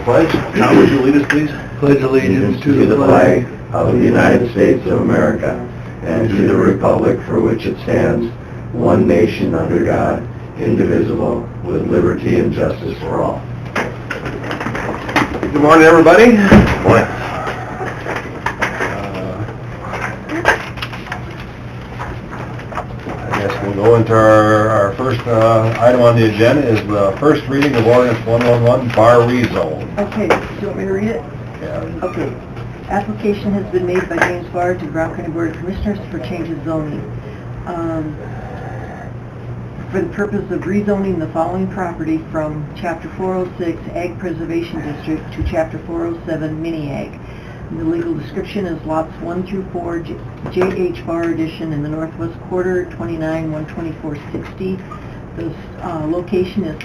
pledge. Tom, would you lead us, please? Pledge allegiance to the flag of the United States of America and to the republic for which it stands, one nation under God, indivisible, with liberty and justice for all. Good morning, everybody. Good morning. I guess we'll go into our first item on the agenda is the first reading of ordinance 111, bar rezone. Okay, do you want me to read it? Yeah. Okay. Application has been made by James Barr to Brown County Board of Commissioners for change of zoning. For the purpose of rezoning the following property from Chapter 406 Ag Preservation District to Chapter 407 Mini Ag. The legal description is lots 1 through 4, J.H. Barr Edition in the northwest quarter, 29-12460. The location is,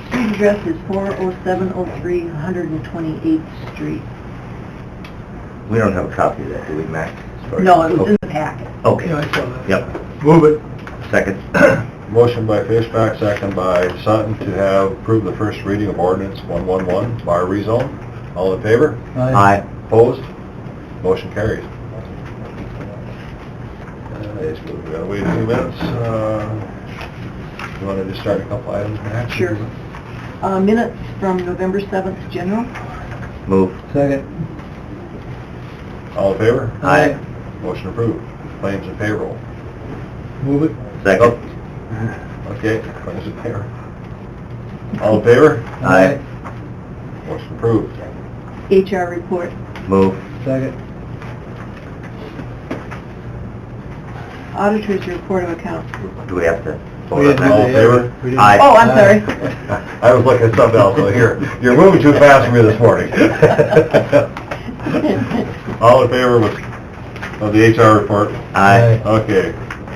street address is 40703 128th Street. We don't have a copy of that, do we, Mac? No, it was in the packet. Okay. Yeah, I saw that. Yep. Move it. Second. Motion by Fishback, second by Sutton to have approved the first reading of ordinance 111, bar rezone. All in favor? Aye. Opposed? Motion carries. We gotta wait a few minutes. You want to just start a couple items, Matt? Sure. Minutes from November 7th, general. Move. Second. All in favor? Aye. Motion approved. Claims and payroll. Move it. Second. Okay, claims and payroll. All in favor? Aye. Motion approved. HR report. Move. Second. Auditor's report of accounts. Do we have to All vote on in that? favor? Aye. Oh, I'm sorry. I was looking at something else, so you're moving too fast for me this morning. All in favor of the HR report? Aye. Okay,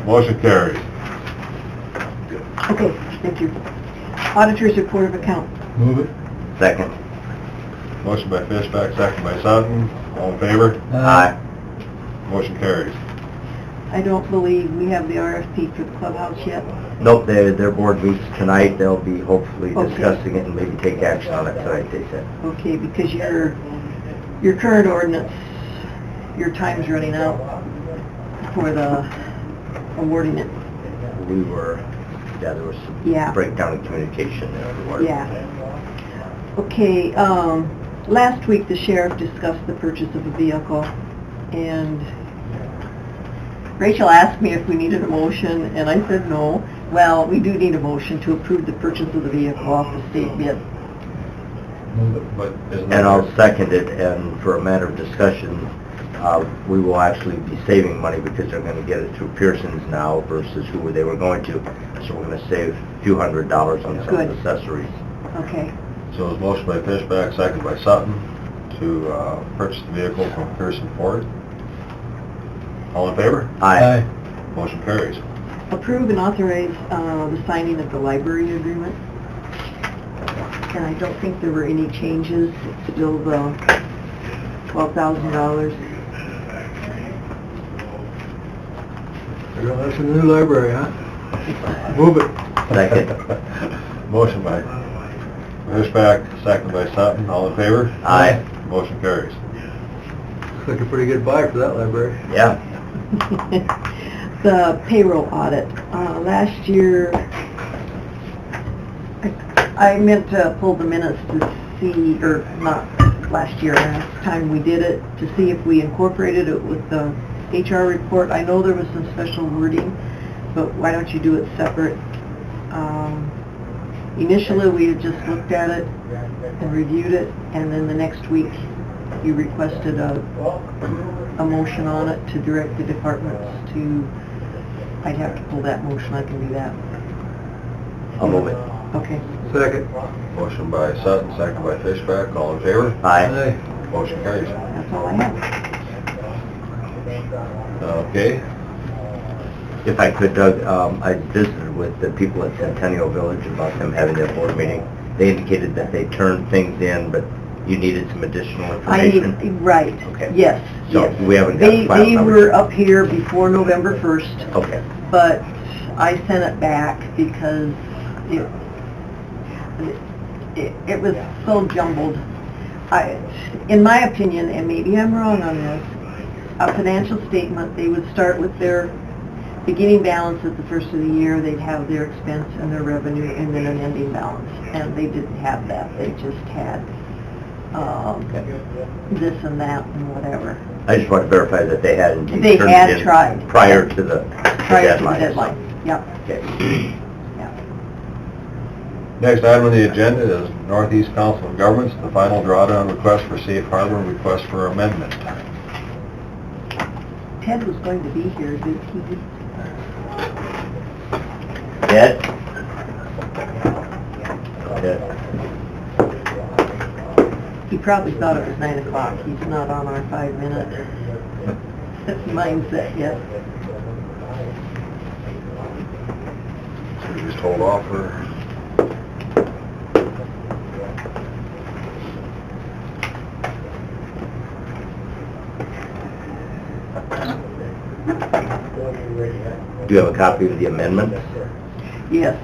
motion carries. Okay, thank you. Auditor's report of accounts. Move it. Second. Motion by Fishback, second by Sutton. All in favor? Aye. Motion carries. I don't believe we have the RFP for the clubhouse yet. Nope, their board meets tonight. They'll be hopefully Okay. discussing it and maybe take action on it tonight, they said. Okay, because your current ordinance, your time's running out for the awarding it. There was some Yeah. breakdown in communication there. Yeah. Okay, last week the sheriff discussed the purchase of a vehicle, and Rachel asked me if we needed a motion, and I said no. Well, we do need a motion to approve the purchase of the vehicle off the state bid. But isn't that... And I'll second it, and for a matter of discussion, we will actually be saving money because they're going to get it through Pearson's now versus who they were going to. So we're going to save a few $100s on some of Good. the accessories. Okay. So it was motion by Fishback, second by Sutton to purchase the vehicle from Pearson Ford. All in favor? Aye. Motion carries. Approve and authorize the signing of the library agreement. And I don't think there were any changes. It's still the $12,000. That's a new library, huh? Move it. Second. Motion by Fishback, second by Sutton. All in favor? Aye. Motion carries. Looks like a pretty good buy for that library. Yeah. The payroll audit. Last year, I meant to pull the minutes to see, or not last year, last time we did it, to see if we incorporated it with the HR report. I know there was some special wording, but why don't you do it separate? Initially, we had just looked at it and reviewed it, and then the next week, you requested a motion on it to direct the departments to, I'd have to pull that motion, I can do that. I'll move it. Okay. Second. Motion by Sutton, second by Fishback. All in favor? Aye. Motion carries. That's all I have. Okay. If I could, Doug, I visited with the people at Centennial Village about them having their board meeting. They indicated that they turned things in, but you needed some additional information. Right, Okay. yes, So yes. we haven't got the file They number. were up here before November 1st, Okay. but I sent it back because it was so jumbled In my opinion, and maybe I'm wrong on this, a financial statement, they would start with their beginning balance at the first of the year, they'd have their expense and their revenue, and then an ending balance. And they didn't have that. They just had this and that and whatever. I just want to verify that they had indeed They turned had it in tried. prior to the Prior to the deadline. deadline. Yep. Okay. Yeah. Next item on the agenda is Northeast Council of Governments, the final drawdown request for safe harbor and request for amendment. Ted was going to be here, did he? Ed? Ed? He probably thought it was 9 o'clock. He's not on our 5-minute mindset yet. So we just hold off for... Do you have a copy of the amendment? Yes.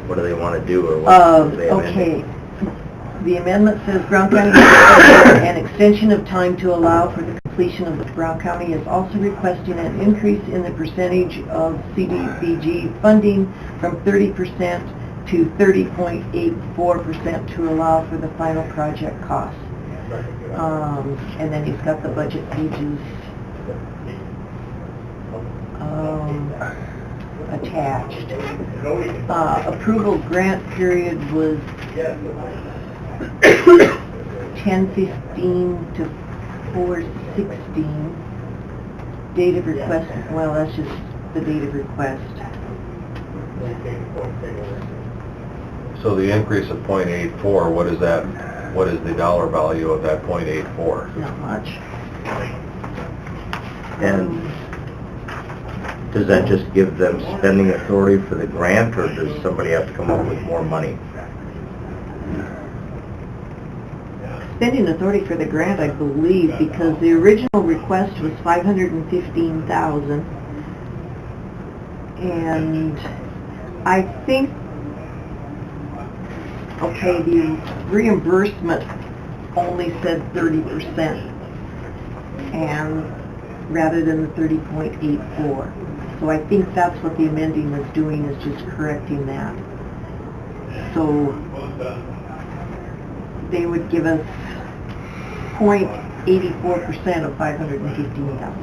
What do they want to do, or what are they amending? Okay. The amendment says Brown County has an extension of time to allow for the completion of the Brown County is also requesting an increase in the percentage of CDBG funding from 30% to 30.84% to allow for the final project costs. And then he's got the budget pages attached. Approval grant period was 10/15 to 4/16. Date of request, well, that's just the date of request. So the increase of .84, what is that? What is the dollar value of that .84? Not much. And does that just give them spending authority for the grant, or does somebody have to come up with more money? Spending authority for the grant, I believe, because the original request was $515,000. And I think, okay, the reimbursement only said 30%, and rather than the 30.84. So I think that's what the amending is doing, is just correcting that. So they would give us 0.84% of 515,000.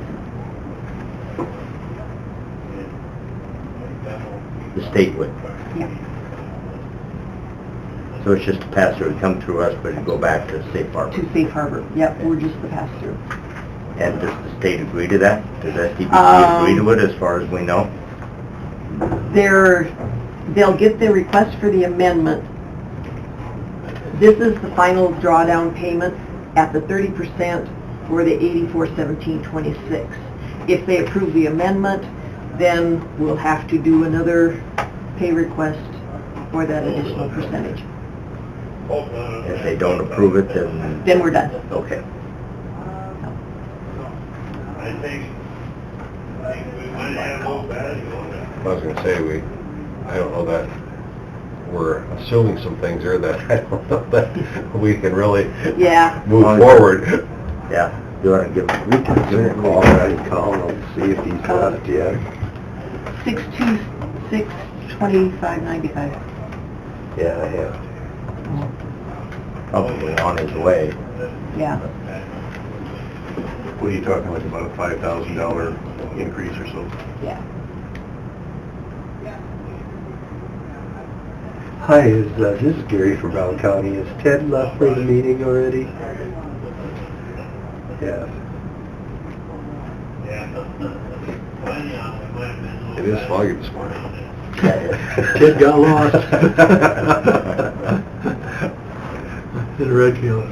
The state would. Yeah. So it's just a pass-through, it would come through us, but it'd go back to Safe Harbor. To Safe Harbor. Yep, we're just the pass-through. And does the state agree to that? Does SDBG agree to it, as far as we know? They'll get the request for the amendment. This is the final drawdown payment at the 30% for the 841726. If they approve the amendment, then we'll have to do another pay request for that additional percentage. If they don't approve it, Then we're done. okay. I was going to say, I don't know that we're assuming some things here that I don't know that we can really Yeah. move forward. Yeah, you want to give him a call, I'd call him, see if he's left yet. 626-2595. Yeah, I have. Probably on his way. Yeah. What are you talking like, about a $5,000 increase or so? Yeah. Hi, this is Gary from Brown County. Is Ted left for the meeting already? Yeah. It is foggy this morning. Ted got lost. In Redfield.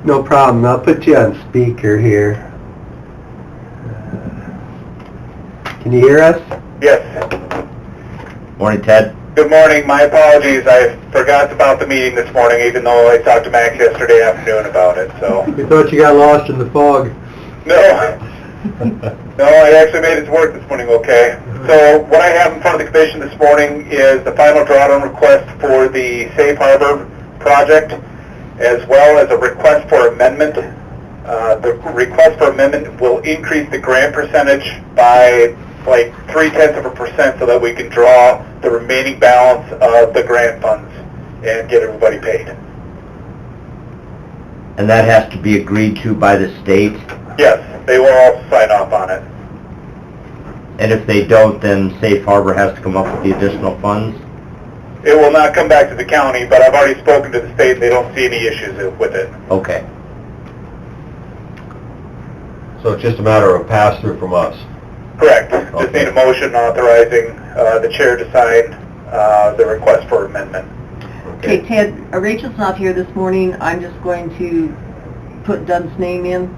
No problem, I'll put you on speaker here. Can you hear us? Yes. Morning, Ted. Good morning. My apologies. I forgot about the meeting this morning, even though I talked to Max yesterday afternoon about it, so. We thought you got lost in the fog. No. No, I actually made it to work this morning okay. So what I have in front of the commission this morning is the final drawdown request for the Safe Harbor project, as well as a request for amendment. The request for amendment will increase the grant percentage by like 0.3% so that we can draw the remaining balance of the grant funds and get everybody paid. And that has to be agreed to by the state? Yes, they will all sign off on it. And if they don't, then Safe Harbor has to come up with the additional funds? It will not come back to the county, but I've already spoken to the state and they don't see any issues with it. Okay. So it's just a matter of pass-through from us? Correct. Just need a motion authorizing the chair to sign the request for amendment. Okay, Ted, Rachel's not here this morning. I'm just going to put Doug's name in.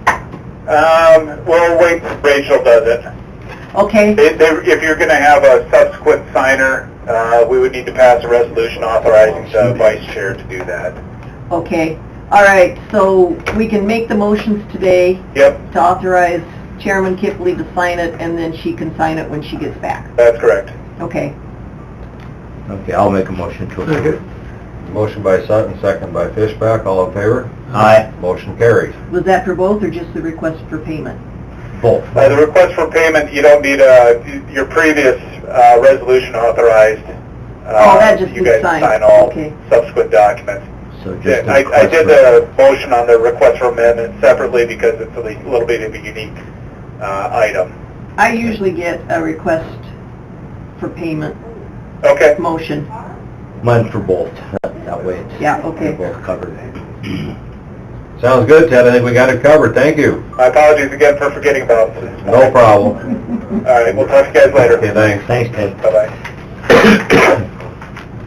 We'll wait till Rachel does it. Okay, If you're going to have a subsequent signer, we would need to pass a resolution authorizing the vice chair to do that. okay. All right, so we can make the motions today Yep, to authorize Chairman Kipley to sign it, and then she can sign it when she gets back. that's correct. Okay. Okay, I'll make a motion to approve. Motion by Sutton, second by Fishback, all in favor? Aye. Motion carries. Was that for both, or just the request for payment? Both. The request for payment, you don't need your previous resolution authorized. Oh, that just You needs guys signed. sign all Okay. subsequent documents. So just Yeah, the I request did for- the motion on the request for amendment separately because it's a little bit of a unique item. I usually get a request for payment Okay, motion. Mine for both. That way it's... Yeah, okay. They're both covered. Sounds good, Ted, I think we got it covered, thank you. my apologies again for forgetting about it. No problem. All right, we'll talk to you guys later. Okay, thanks. Thanks, Ted. Bye-bye.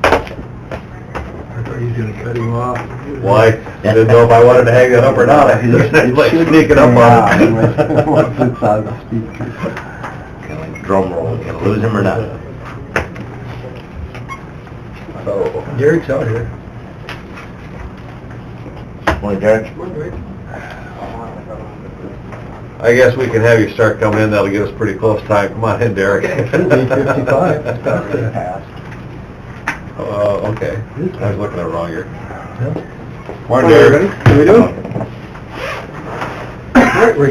I thought he was gonna cut him off. Why? Didn't know if I wanted to hang that up or not. I just like sneaking up on it. Once it's on the speaker. Kind of like drum roll. You gonna lose him or not? So, Derek's out here. Morning, Derek. I guess we can have you start coming in, that'll give us pretty close time. Come on in, Derek. 8:55. It's about to. Okay. I was looking at it wrong here. Morning, Morning, Derek. everybody. How we doing? All right, we're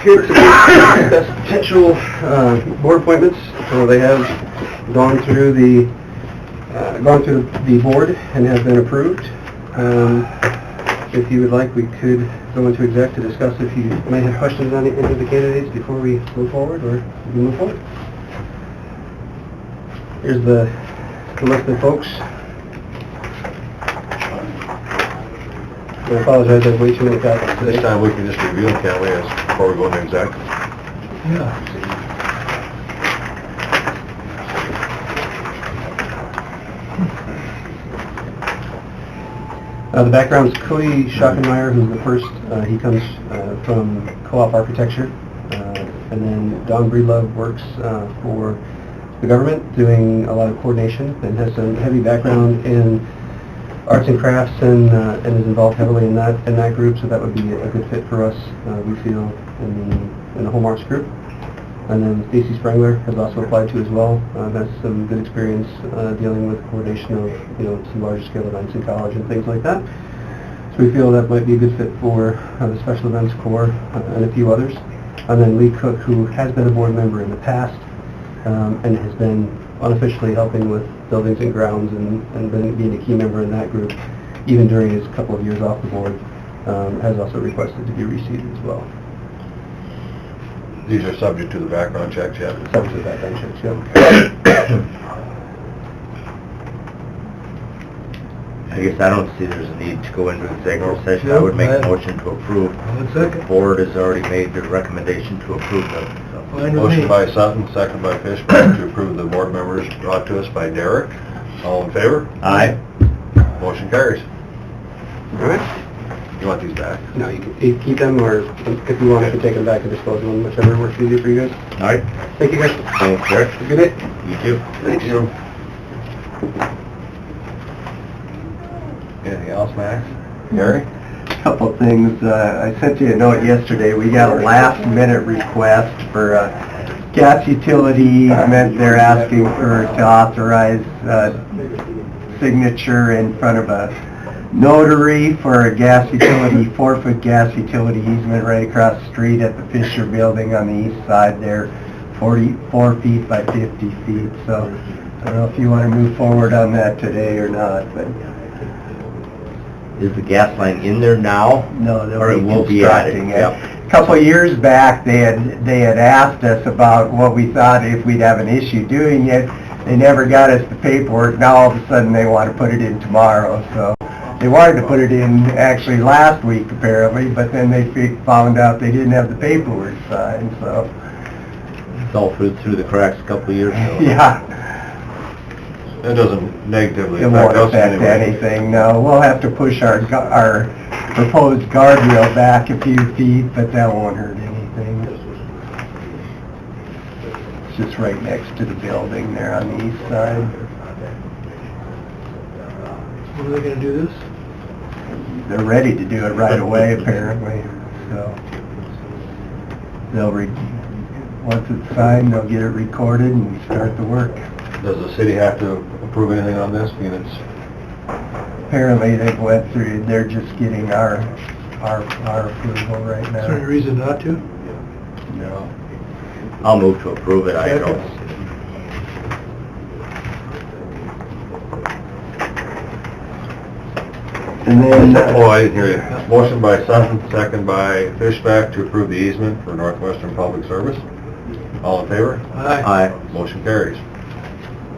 here to discuss potential board appointments. So they have gone through the board and have been approved. If you would like, we could go into exec to discuss if you may have questions on any of the candidates before we move forward, or we can move forward. Here's the list of folks. I apologize, I have way too many packets This today. time we can just review them, can't we, before we go into exec? Yeah. The background is Cody Schockenmeyer, who's the first. He comes from Co-op Architecture. And then Don Breedlove works for the government, doing a lot of coordination, and has some heavy background in arts and crafts, and is involved heavily in that group, so that would be a good fit for us, we feel, in the Home Arts group. And then Stacy Sprengler has also applied to as well, has some good experience dealing with coordination of, some larger scale events in college and things like that. So we feel that might be a good fit for the Special Events Corps and a few others. And then Lee Cook, who has been a board member in the past, and has been unofficially helping with buildings and grounds and being a key member in that group, even during his couple of years off the board, has also requested to be reseated as well. These are subject to the background checks yet? Subject to background checks, yeah. I guess I don't see there's a need to go into executive session. I would make a motion to approve. The board has already made the recommendation to approve the... Motion by Sutton, second by Fishback to approve the board members brought to us by Derek. All in favor? Aye. Motion carries. All right? You want these back? No, you can keep them, or if you want, I can take them back and dispose of them, whichever works easier for you guys. All right. Thank you, guys. Thanks, Eric. Have a good day. You too. Thank you. Anything else, Max? Gary? Couple things. I sent you a note yesterday. We got a last-minute request for a gas utility easement. They're asking to authorize signature in front of a notary for a gas utility, 4-foot gas utility easement right across the street at the Fisher Building on the east side there, 44 feet by 50 feet. So I don't know if you want to move forward on that today or not, but Is the gas line in there now? no, Or it they'll will be be added? constructing it. Yep. A couple of years back, they had asked us about what we thought if we'd have an issue doing it. They never got us the paperwork. Now all of a sudden they want to put it in tomorrow. So they wanted to put it in actually last week apparently, but then they found out they didn't have the paperwork signed. So It fell through the cracks a couple of years ago. yeah, It doesn't negatively it affect won't us affect anyway. anything. No, we'll have to push our proposed guardrail back a few feet, but that won't hurt anything. It's just right next to the building there on the east side. When are they gonna do this? They're ready to do it right away, apparently, so. Once it's signed, they'll get it recorded and start the work. Does the city have to approve anything on this, being it's... Apparently, they've went through, they're just getting our approval right Is there any now. reason not to? No. I'll move to approve it, I Second. don't. And then, Oh, I didn't hear you. Motion by Sutton, second by Fishback to approve the easement for Northwestern Public Service. All in favor? Aye. Motion carries.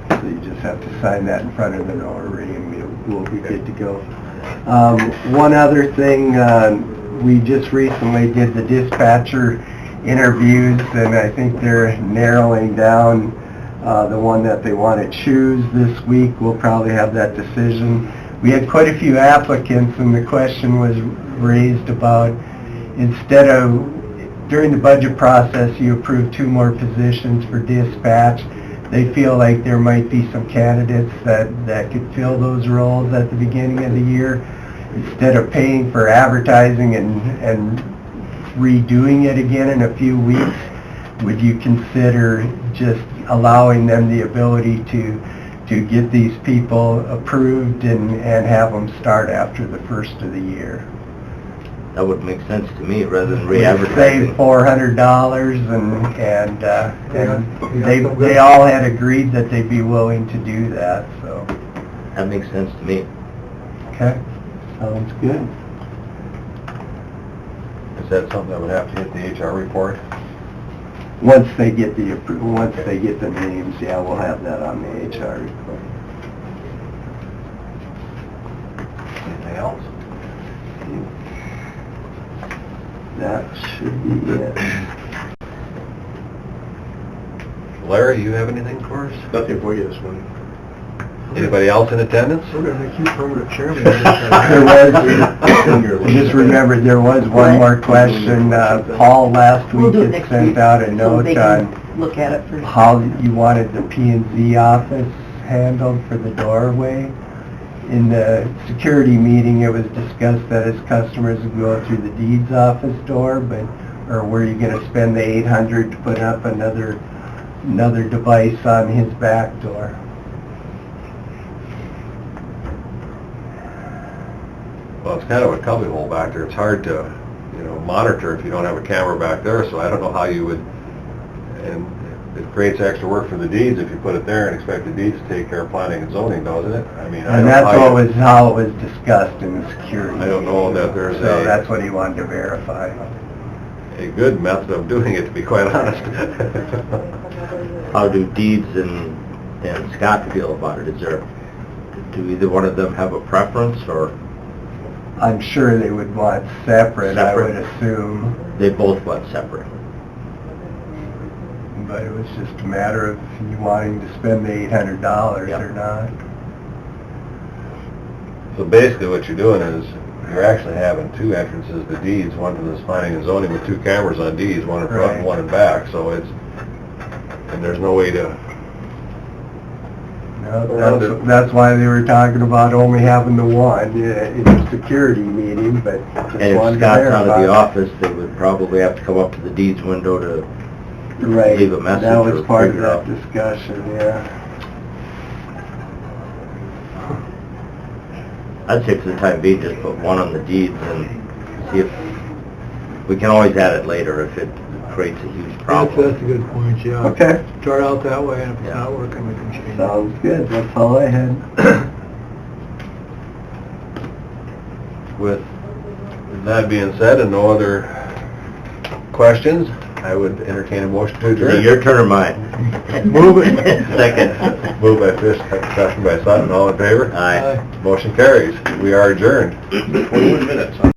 so you just have to sign that in front of the notary and we'll be good to go. One other thing, we just recently did the dispatcher interviews, and I think they're narrowing down the one that they want to choose this week. We'll probably have that decision. We had quite a few applicants, and the question was raised about, instead of, during the budget process, you approved 2 more positions for dispatch. They feel like there might be some candidates that could fill those roles at the beginning of the year. Instead of paying for advertising and redoing it again in a few weeks, would you consider just allowing them the ability to get these people approved and have them start after the first of the year? That would make sense to me, rather than Save re-advertising. $400 and they all had agreed that they'd be willing to do that, so. That makes sense to me. Okay, sounds good. Is that something that would have to hit the HR report? Once they get the once they get the names, yeah, we'll have that on the HR report. Anything else? That should be it. Larry, you have anything for us? Nothing for you this morning. Anybody else in attendance? We're gonna make you permanent chairman. There was, just remembered, there was one more question. Paul last We'll week do it had next sent week, out a so note they on can look at it first. how you wanted the P&Z office handled for the doorway. In the security meeting, it was discussed that as customers would go through the deeds office door, or were you gonna spend the $800 to put up another device on his back door? Well, it's kind of a cubbyhole back there. It's hard to, monitor if you don't have a camera back there, so I don't know how you would, and it creates extra work for the deeds if you put it there and expect the deeds to take care of planning and zoning, doesn't it? I mean, I And don't that's know how it was discussed in the security. I don't know that there's So that's what he wanted to verify. a good method of doing it, to be quite honest. How do Deeds and Scott feel about it? Do either one of them have a preference, or I'm sure they would want separate, I would Separate. assume, they both want separate? but it was just a matter of you wanting to spend the $800 Yep. or not. So basically what you're doing is, you're actually having two entrances to deeds, one to this planning and zoning with two cameras on deeds, one in front and one in back, so it's, and there's no way to, That's why they were talking about only having the one in a security meeting, but just And if wanted to Scott's out of the verify. office, they would probably have to come up to the deeds window to Right, leave a message that was or part of figure out. that discussion, yeah. I'd say for the time being, just put one on the deeds and see if, we can always add it later if it creates a huge problem. a good point, yeah. Okay, Start out that way, and if it's not working, we can change sounds good, that's all I had. with that being said and no other questions, I would entertain a motion to Is it adjourn. your turn or mine? Move it. Second. Moved by Fish, second by Sutton, all in favor? Aye. Motion carries. We are adjourned. 21 minutes, huh?